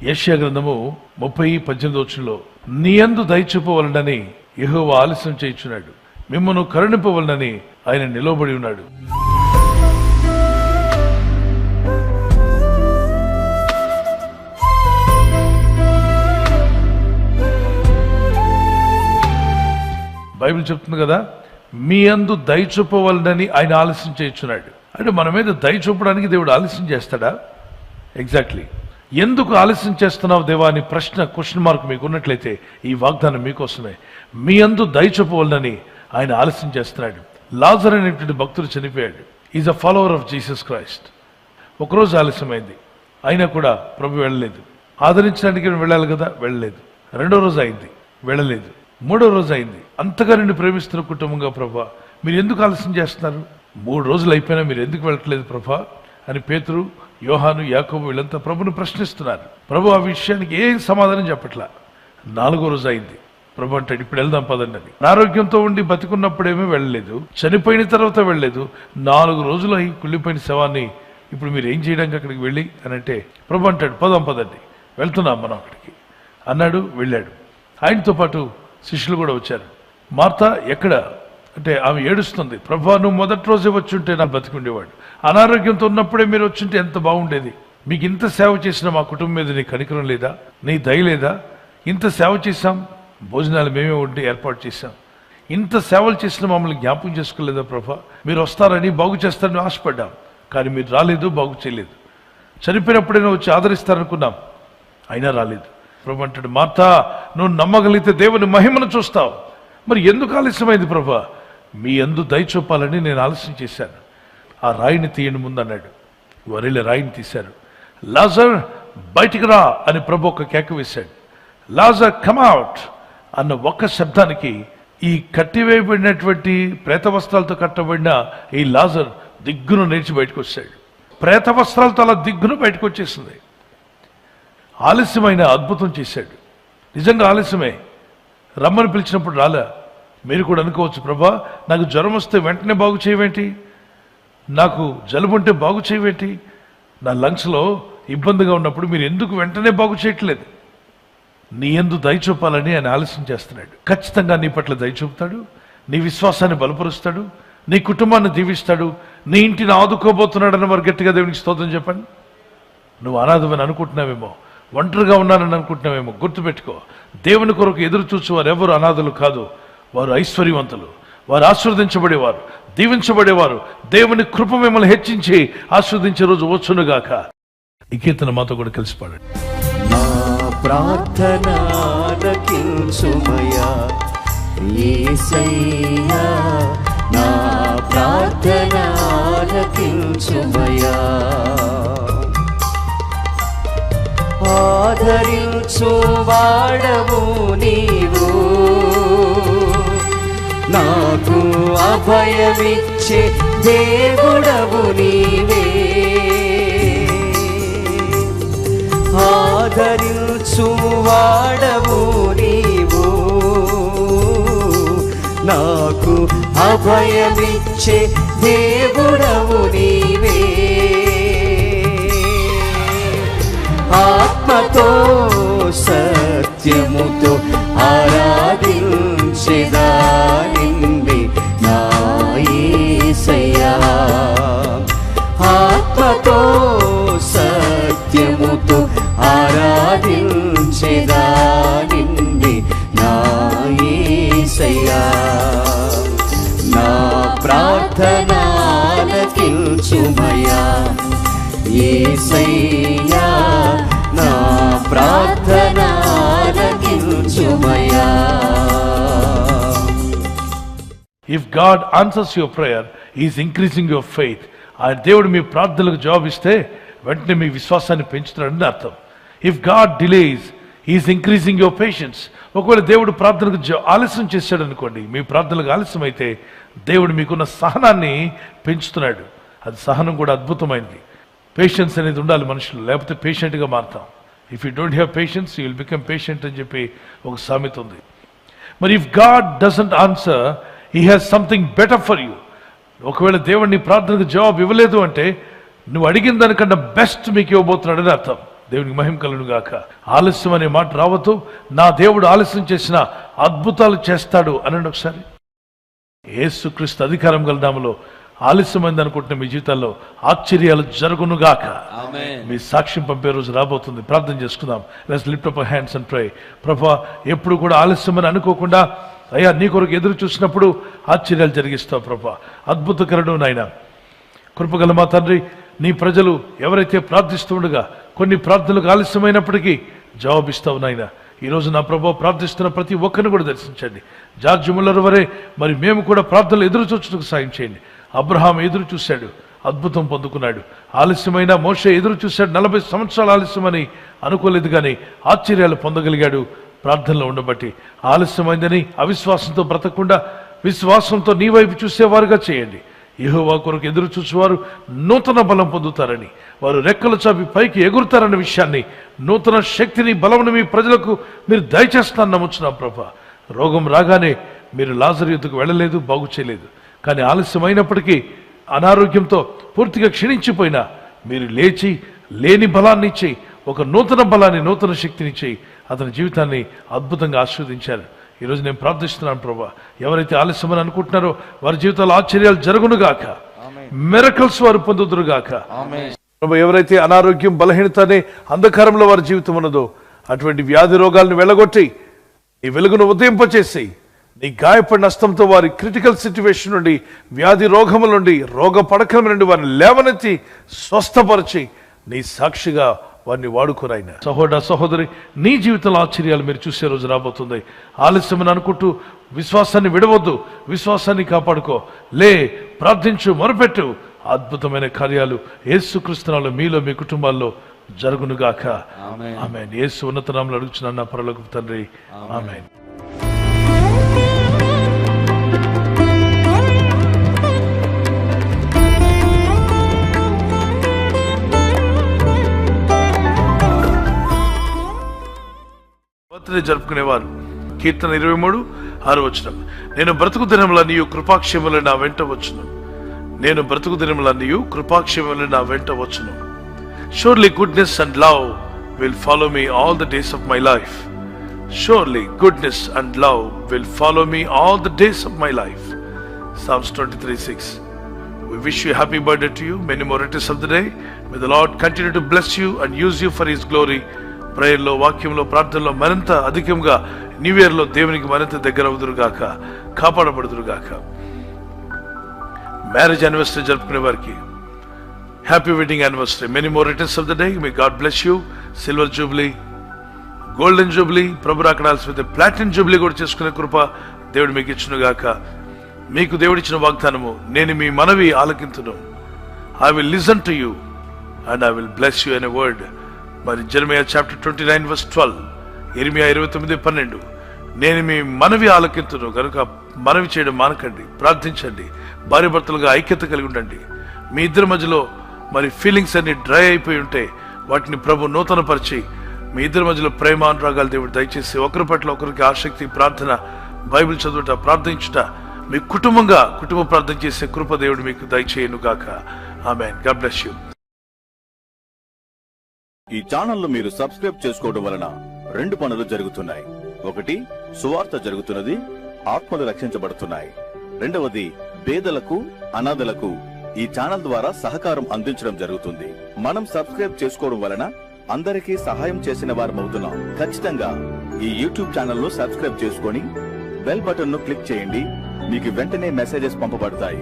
యెషయా గ్రంథము 30:18 నీ యందు దయ చూపవలనని యెహోవా ఆలస్యం చేయుచున్నాడు, మిమ్మును కరుణింపవలనని ఆయన నిలవబడి ఉన్నాడు. బైబిల్ చెప్తుంది కదా, మీ యందు దయ చూపవలనని ఆయన ఆలస్యం చేయుచున్నాడు. అంటే మన మీద దయ చూపడానికి దేవుడు ఆలస్యం చేస్తాడా? ఎగ్జాక్ట్లీ. ఎందుకు ఆలస్యం చేస్తున్నావు దేవా అని క్వశ్చన్ మార్క్ మీకు ఉన్నట్లయితే ఈ వాగ్దానం మీకోసమే. మీ యందు దయ చూపవలనని ఆయన ఆలస్యం చేస్తున్నాడు. లాజర్ అనేటువంటి భక్తుడు చనిపోయాడు. Is a follower of Jesus Christ. ఒకరోజు ఆలస్యమైంది, అయినా కూడా ప్రభు వెళ్ళలేదు. ఆదరించడానికి వెళ్ళాలి కదా, వెళ్ళలేదు. రెండో రోజు అయింది, వెళ్ళలేదు. మూడో రోజు అయింది. అంతగా నిన్ను ప్రేమిస్తున్న కుటుంబంగా ప్రభా మీరు ఎందుకు ఆలస్యం చేస్తున్నారు? 3 రోజులు అయిపోయినా మీరు ఎందుకు వెళ్ళట్లేదు ప్రభా అని పేతురు, యోహాను, యాకోబు వీళ్ళంతా ప్రభుని ప్రశ్నిస్తున్నారు. ప్రభు ఆ విషయానికి ఏ సమాధానం చెప్పట్లా. 4వ రోజు అయింది. ప్రభు అంటాడు, ఇప్పుడు వెళ్దాం పదండి అని. అనారోగ్యంతో ఉండి బతికున్నప్పుడేమీ వెళ్ళలేదు, చనిపోయిన తర్వాత వెళ్ళలేదు. 4 రోజులు అయి కుళ్ళిపోయిన శవాన్ని ఇప్పుడు మీరు ఏం చేయడానికి అక్కడికి వెళ్ళి అని అంటే ప్రభు అంటాడు, పదండి వెళ్తున్నాం మనం అక్కడికి అన్నాడు. వెళ్ళాడు. ఆయనతో పాటు శిష్యులు కూడా వచ్చారు. మార్త ఎక్కడ అంటే ఆమె ఏడుస్తుంది, ప్రభా నువ్వు మొదటి రోజే వచ్చుంటే నా బతికుండేవాడు, అనారోగ్యంతో ఉన్నప్పుడే మీరు వచ్చుంటే ఎంత బాగుండేది, మీకు ఇంత సేవ చేసిన మా కుటుంబం మీద నీ కనికరం లేదా, నీ దయ లేదా? ఇంత సేవ చేశాం, భోజనాలు మేమే వండి ఏర్పాటు చేశాం, ఇంత సేవలు చేసిన మమ్మల్ని జ్ఞాపకం చేసుకోలేదా ప్రభా? మీరు వస్తారని బాగు చేస్తారని ఆశపడ్డాం, కానీ మీరు రాలేదు, బాగు చేయలేదు. చనిపోయినప్పుడైనా వచ్చి ఆదరిస్తారనుకున్నాం, అయినా రాలేదు. ప్రభు అంటాడు, మార్తా నువ్వు నమ్మగలిగితే దేవుని మహిమను చూస్తావు, మరి ఎందుకు ఆలస్యమైంది ప్రభా? మీ యందు దయ చూపాలని నేను ఆలస్యం చేశాను. ఆ రాయిని తీయండి ముందు అన్నాడు. వారిలో రాయిని తీశారు. లాజర్ బయటికి రా అని ప్రభు ఒక కేక వేశాడు. లాజర్ కమ్ అవుట్ అన్న ఒక్క శబ్దానికి ఈ కట్టివేయబడినటువంటి ప్రేత వస్త్రాలతో కట్టబడిన ఈ లాజర్ దిగ్గును నేర్చి బయటకు వచ్చాడు. ప్రేత వస్త్రాలతో అలా దిగ్గును బయటకు వచ్చేసింది. ఆలస్యమైన అద్భుతం చేశాడు. నిజంగా ఆలస్యమే, రమ్మని పిలిచినప్పుడు రాలే. మీరు కూడా అనుకోవచ్చు, ప్రభా నాకు జ్వరం వస్తే వెంటనే బాగు చేయవేంటి, నాకు జలుబు ఉంటే బాగు చేయవేంటి, నా లంగ్స్లో ఇబ్బందిగా ఉన్నప్పుడు మీరు ఎందుకు వెంటనే బాగు చేయట్లేదు? నీ యందు దయ చూపాలని ఆయన ఆలస్యం చేస్తున్నాడు. ఖచ్చితంగా నీ పట్ల దయ చూపుతాడు, నీ విశ్వాసాన్ని బలపరుస్తాడు, నీ కుటుంబాన్ని దీవిస్తాడు, నీ ఇంటిని ఆదుకోబోతున్నాడని వారు గట్టిగా దేవునికి స్తోత్రం చెప్పండి. నువ్వు అనాథమని అనుకుంటున్నావేమో, ఒంటరిగా ఉన్నానని అనుకుంటున్నావేమో, గుర్తుపెట్టుకో, దేవుని కొరకు ఎదురు చూసి వారు ఎవరు అనాథలు కాదు, వారు ఐశ్వర్యవంతులు, వారు ఆశీర్వదించబడేవారు, దీవించబడేవారు. దేవుని కృప మిమ్మల్ని హెచ్చించి ఆశీర్వదించే రోజు వచ్చునుగాక. ఈ కీర్తన మాతో కూడా కలిసి పాడండి. నా ప్రార్థన ఆలకించుమయ్యా యేసయ్యా, నా ప్రార్థన ఆలకించుమయ్యా, ఆదరించు వాడవు నీవు, నాకు అభయమిచ్చే దేవుడవు నీవే, ఆదరించు వాడవు నీవు, నాకు అభయమిచ్చే దేవుడవు నీవే, ఆత్మతో సత్యముతో ఆరాధించెదా నిన్నే నా యేసయ్యా, ఆత్మతో సత్యముతో ఆరాధించెదా నిన్నే నా యేసయ్యా, నా ప్రార్థన ఆలకించుమయ్యా యేసయ్యా, నా ప్రార్థన ఆలకించుమయ్యా. If God answers your prayer, He is increasing your faith. ఆయన దేవుడు మీ ప్రార్థనలకు జవాబు ఇస్తే వెంటనే మీ విశ్వాసాన్ని పెంచుతున్నాడని అర్థం. If God delays, He is increasing your patience. ఒకవేళ దేవుడు ప్రార్థనకు ఆలస్యం చేశాడు అనుకోండి, మీ ప్రార్థనలకు ఆలస్యం అయితే దేవుడు మీకున్న సహనాన్ని పెంచుతున్నాడు. అది సహనం కూడా అద్భుతమైనది. పేషెన్స్ అనేది ఉండాలి మనుషులు, లేకపోతే పేషెంట్గా మారుతాం. If you don't have patience you will become patient అని చెప్పి ఒక సామెత ఉంది. మరి if God doesn't answer, he has something better for you. ఒకవేళ దేవుడు నీ ప్రార్థనకు జవాబు ఇవ్వలేదు అంటే నువ్వు అడిగిన దానికన్నా బెస్ట్ మీకు ఇవ్వబోతున్నాడని అర్థం. దేవునికి మహిమ కలుగును గాక. ఆలస్యం అనే మాట రావద్దు. నా దేవుడు ఆలస్యం చేసిన అద్భుతాలు చేస్తాడు అనండి ఒకసారి. యేసుక్రీస్తు అధికారం గల నామములో ఆలస్యమైంది అనుకుంటున్న మీ జీవితాల్లో ఆశ్చర్యాలు జరుగును గాక. మీ సాక్ష్యం పంపే రోజు రాబోతుంది. ప్రార్థన చేసుకుందాం. Let's lift up our hands and pray. ప్రభువా, ఎప్పుడు కూడా ఆలస్యమని అనుకోకుండా అయ్యా నీ కొరకు ఎదురు చూసినప్పుడు ఆశ్చర్యాలు జరిగిస్తావు ప్రభువా. అద్భుతకరుడు నాయన, కృపగల మా తండ్రి, నీ ప్రజలు ఎవరైతే ప్రార్థిస్తుండగా కొన్ని ప్రార్థనలకు ఆలస్యమైనప్పటికీ జవాబిస్తావు నాయన. ఈరోజు నా ప్రభువా ప్రార్థిస్తున్న ప్రతి ఒక్కరిని కూడా దర్శించండి. జార్జ్ ముల్లర్ వరే మరి మేము కూడా ప్రార్థనలు ఎదురు చూచుటకు సాయం చేయండి. అబ్రహాం ఎదురు చూశాడు, అద్భుతం పొందుకున్నాడు. ఆలస్యమైన మోషే ఎదురు చూశాడు, 40 సంవత్సరాలు ఆలస్యమని అనుకోలేదు కానీ ఆశ్చర్యాలు పొందగలిగాడు ప్రార్థనలో ఉండబట్టి. ఆలస్యమైందని అవిశ్వాసంతో బ్రతకకుండా విశ్వాసంతో నీ వైపు చూసేవారుగా చేయండి. యెహోవా కొరకు ఎదురు చూసేవారు నూతన బలం పొందుతారని, వారు రెక్కలు చాపి పైకి ఎగురుతారన్న విషయాన్ని, నూతన శక్తిని బలమును మీ ప్రజలకు మీరు దయచేస్తాను నమ్ముచున్నాం ప్రభా. రోగం రాగానే మీరు లాజరు యుద్ధకు వెళ్ళలేదు, బాగు చేయలేదు. కానీ ఆలస్యమైనప్పటికీ అనారోగ్యంతో పూర్తిగా క్షీణించిపోయినా మీరు లేచి లేని బలాన్ని ఇచ్చి, ఒక నూతన బలాన్ని, నూతన శక్తిని ఇచ్చి అతని జీవితాన్ని అద్భుతంగా ఆశీర్వదించారు. ఈరోజు నేను ప్రార్థిస్తున్నాను ప్రభా, ఎవరైతే ఆలస్యమని అనుకుంటున్నారో వారి జీవితాల్లో ఆశ్చర్యాలు జరుగునుగాక, మిరకల్స్ వారు పొందుదురుగాక. ప్రభా, ఎవరైతే అనారోగ్యం, బలహీనత అనే అంధకారంలో వారి జీవితం ఉన్నదో అటువంటి వ్యాధి రోగాలను వెళ్ళగొట్టి ఈ వెలుగును ఉదయింపచేసి నీ గాయపడిన హస్తంతో వారి క్రిటికల్ సిచ్యువేషన్ నుండి, వ్యాధి రోగముల నుండి, రోగ పడకల నుండి వారిని లేవనెత్తి స్వస్థపరిచి నీ సాక్షిగా వారిని వాడుకోరాయిన. సహోదర సహోదరి, నీ జీవితంలో ఆశ్చర్యాలు మీరు చూసే రోజు రాబోతుంది. ఆలస్యమని అనుకుంటూ విశ్వాసాన్ని విడవద్దు, విశ్వాసాన్ని కాపాడుకో. లే, ప్రార్థించు, మొరపెట్టు. అద్భుతమైన కార్యాలు యేసుక్రీస్తు నామములో మీలో మీ కుటుంబాల్లో జరుగునుగాక. ఆమేన్. యేసు ఉన్నత నామములో అడుగుచున్నాను నా పరలోకపు తండ్రి. ఆమేన్. బర్త్డే జరుపుకునేవారు. కీర్తన 23:6 నేను బ్రతుకు దినములన్నీ కృపాక్షేమములు నా వెంట వచ్చును. నేను బ్రతుకు దినములన్నీ కృపాక్షేమములు నా వెంట వచ్చును. Surely goodness and love will follow me all the days of my life. Surely goodness and love will follow me all the days of my life. Psalms 23:6. We wish you a happy birthday to you. Many more returns of the day. May the Lord continue to bless you and use you for His glory. ప్రేయర్లో, వాక్యంలో, ప్రార్థనలో మరింత అధికంగా new ఇయర్లో దేవునికి మరింత దగ్గర అవుదురుగాక, కాపాడబడుదురుగాక. Marriage anniversary జరుపుకునే వారికి happy wedding anniversary. Many more returns of the day. May God bless you. Silver jubilee, golden jubilee, ప్రభు రాకడాల్సి ప్లాటినం జూబ్లీ కూడా చేసుకునే కృప దేవుడు మీకు ఇచ్చునుగాక. మీకు దేవుడిచ్చిన వాగ్దానము, నేను మీ మనవి ఆలకింతును. I will listen to you and I will bless you అనే వర్డ్. మరి జెరమియా చాప్టర్ 29:12, ఇర్మియా 29:12, నేను మీ మనవి ఆలకింతును కనుక మనవి చేయడం మానకండి, ప్రార్థించండి, భార్య భర్తలుగా ఐక్యత కలిగి ఉండండి. మీ ఇద్దరి మధ్యలో మరి ఫీలింగ్స్ అన్ని డ్రై అయిపోయి ఉంటే వాటిని ప్రభు నూతన పరిచి మీ ఇద్దరి మధ్యలో ప్రేమానురాగాలు దేవుడు దయచేసి ఒకరి పట్ల ఒకరికి ఆసక్తి, ప్రార్థన, బైబిల్ చదువుట, ప్రార్థించుట, మీ కుటుంబ ప్రార్థన చేసే కృప దేవుడు మీకు దయచేయను గాక. ఆమేన్. God bless you. ఈ ఛానల్ మీరు సబ్స్క్రైబ్ చేసుకోవడం వలన 2 పనులు జరుగుతున్నాయి. ఒకటి, సువార్త జరుగుతున్నది, ఆత్మలు రక్షించబడుతున్నాయి. రెండవది, పేదలకు, అనాథలకు ఈ ఛానల్ ద్వారా సహకారం అందించడం జరుగుతుంది. మనం సబ్స్క్రైబ్ చేసుకోవడం వలన అందరికీ సహాయం చేసిన వారమవుతున్నాం. ఖచ్చితంగా ఈ యూట్యూబ్ ఛానల్ ను సబ్స్క్రైబ్ చేసుకొని బెల్ బటన్ ను క్లిక్ చేయండి. మీకు వెంటనే మెసేజెస్ పంపబడతాయి.